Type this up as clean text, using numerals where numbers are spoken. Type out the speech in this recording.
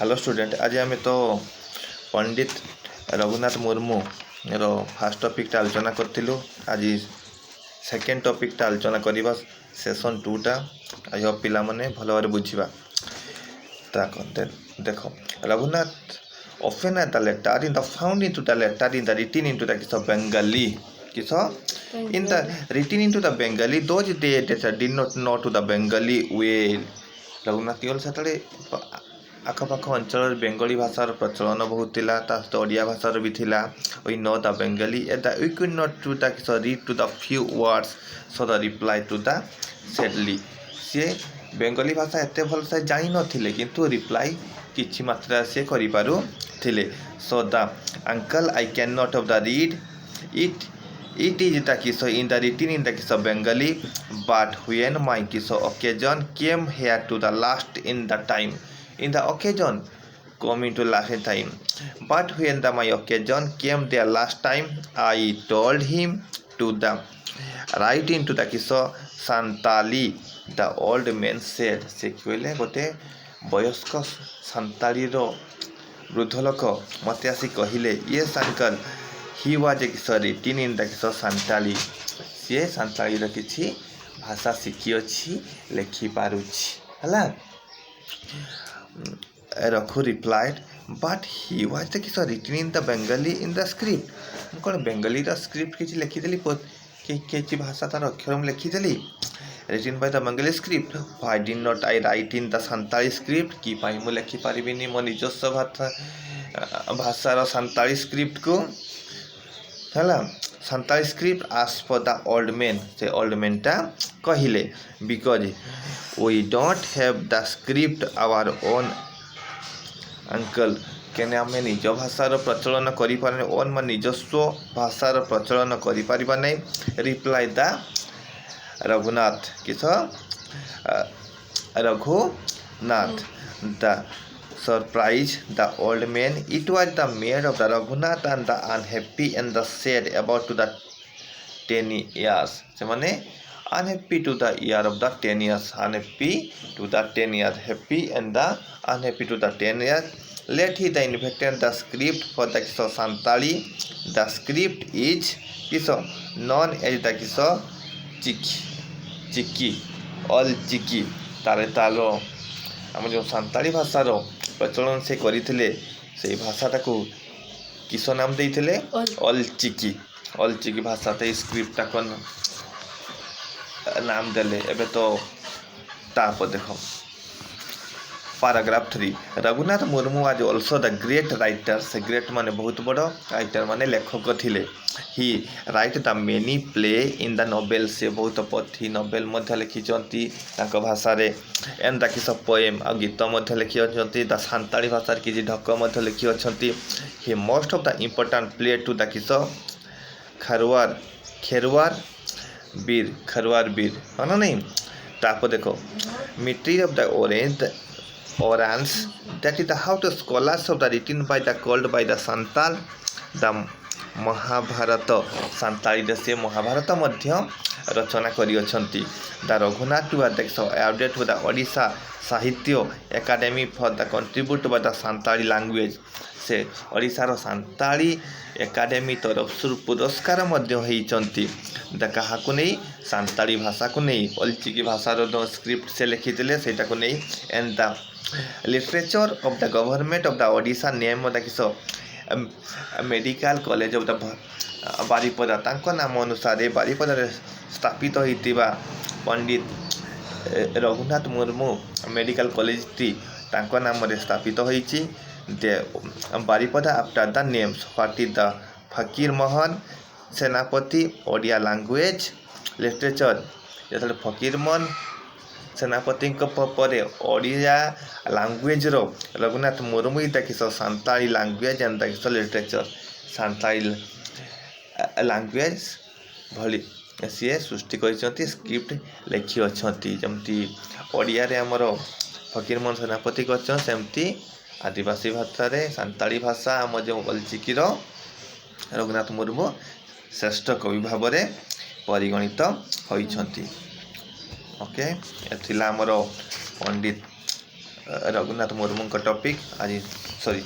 Hello student, आज आम तो पंडित रघुनाथ मुर्मू रो फास्ट टॉपिक आलोचना करूँ। आज सेकेंड टॉपिक आलोचना करवा सेशन 2टा। आई होप पिला माने भल भाव बुझा। देख Raghunath often at the letter in the found into the letter in the written into the Bengali in the written into the Bengali those they that did not know to the Bengali way Raghunath केवल से आखपाख अंचल बेंगली भाषार प्रचलन बहुत थिला ता सहित ओडिया भाषार भी थिला we know the Bengali at the we could not to the read to the few words so the reply to the sadly see Bengali भाषा एत भल से जानी नथिले किंतु रिप्लाई किछि मात्रा से करि पारु थिले। So the uncle I can not of the read it is the kiso in the written in the kiso Bengali but when my kiso occasion came here to the last in the time in the occasion coming to last in time but when the my occasion came there last time I told him to the write into the kiso Santali the old man said se कहले गोटे वयस्क संताली रो वृद्ध लोक मते आसी कहले yes uncle he was written in the Santali सी सांताली रो किछि भाषा शिखी अछि लेखि पारुछि हला। Raghu replied but he was written in the Bengali in the script कौन बेंगली रो स्क्रिप्ट किछि लिखि देली किछि भाषा तार अक्षर में लिखि देली written by the Bengali script why did not I write in the Santali script कि पाई मु लिखि परिबिनी मो निजस्व भाषा रो संताली स्क्रिप्ट को हला। Santali script as for the old man से old man टा कहिले because we don't have the script our own uncle केने आमे निज भाषार प्रचलन करि पारे ओन मन निजस्व भाषार प्रचलन करि परिबा नै रिप्लाई द रघुनाथ किस Raghunath the surprise the old man it was the maid of the Raghunath and the unhappy and the sad about to the 10 years से माने unhappy to the year of the 10 years unhappy to the 10 years happy and the unhappy to the 10 years let he the invented the script for the Santali the script is known as the Chiki Ol Chiki तारे तालो आम जो सांताली भाषार प्रचलन से करथिले से भाषाटा को किस नाम देइथिले ऑल चिकी भाषा ते स्क्रिप्ट को नाम देले एबे तो ताप देखो पैराग्राफ 3 रघुनाथ मुर्मू आज ऑल्सो द ग्रेट राइटर से ग्रेट माने बहुत बड़ राइटर माने लेखक थिले he write the many play in the novel से बहुत पोथी नोवेल मध्य लिखिचंती ताको भाषा रे एंड द किस पोएम आ गीत मध्य लिखिचंती द सांताली भाषा रे किछि ढक मध्य लिखिचंती he most of the important play to the किस खेरवार बीर मानो नहीं ताको देखो मिट्री of the Orange that is the how to scholars of the written by the called by the Santal the Mahabharat Santali देशे महाभारत मध्य रचना करी अछंती द रघुनाथ टू देख update to the Odisha Sahitya academy for the contribute by the Santali language से ओडिशा रो Santali academy तरफ पुरस्कार मध्य होइचंती the कहा को नहीं सांताली भाषा को नहीं अलचिकी भाषा रो स्क्रिप्ट से लिखिथिले सेटा को नहीं and the literature of the government of the Odisha name of the medical college of the Baripada तांको नाम अनुसार बारिपदा स्थापित होइतिबा पंडित रघुनाथ मुर्मू मेडिकल कॉलेज टी तांको नाम रे स्थापित होइछि दे Baripada after the names what is the Fakir Mohan सेनापति ओडिया लैंग्वेज लिटरेचर जतले फकीर मोहन सेनापति परे ओडिया लैंग्वेज रो रघुनाथ मुर्मू किस सांताली लैंग्वेज एंड किस लिटरेचर सांताली लैंग्वेज भली सी सृष्टि कर स्क्रिप्ट लिखि अच्छी जमती ओडिया रे हमर फकीर मोहन सेनापति करमती आदिवासी भाषा रे सांताली भाषा आम जो अलचिकीर रघुनाथ मुर्मू श्रेष्ठ कवि भाव में परिगणित होइछंती। ओके एथिला हमर पंडित रघुनाथ मुर्मू टॉपिक आज सरी।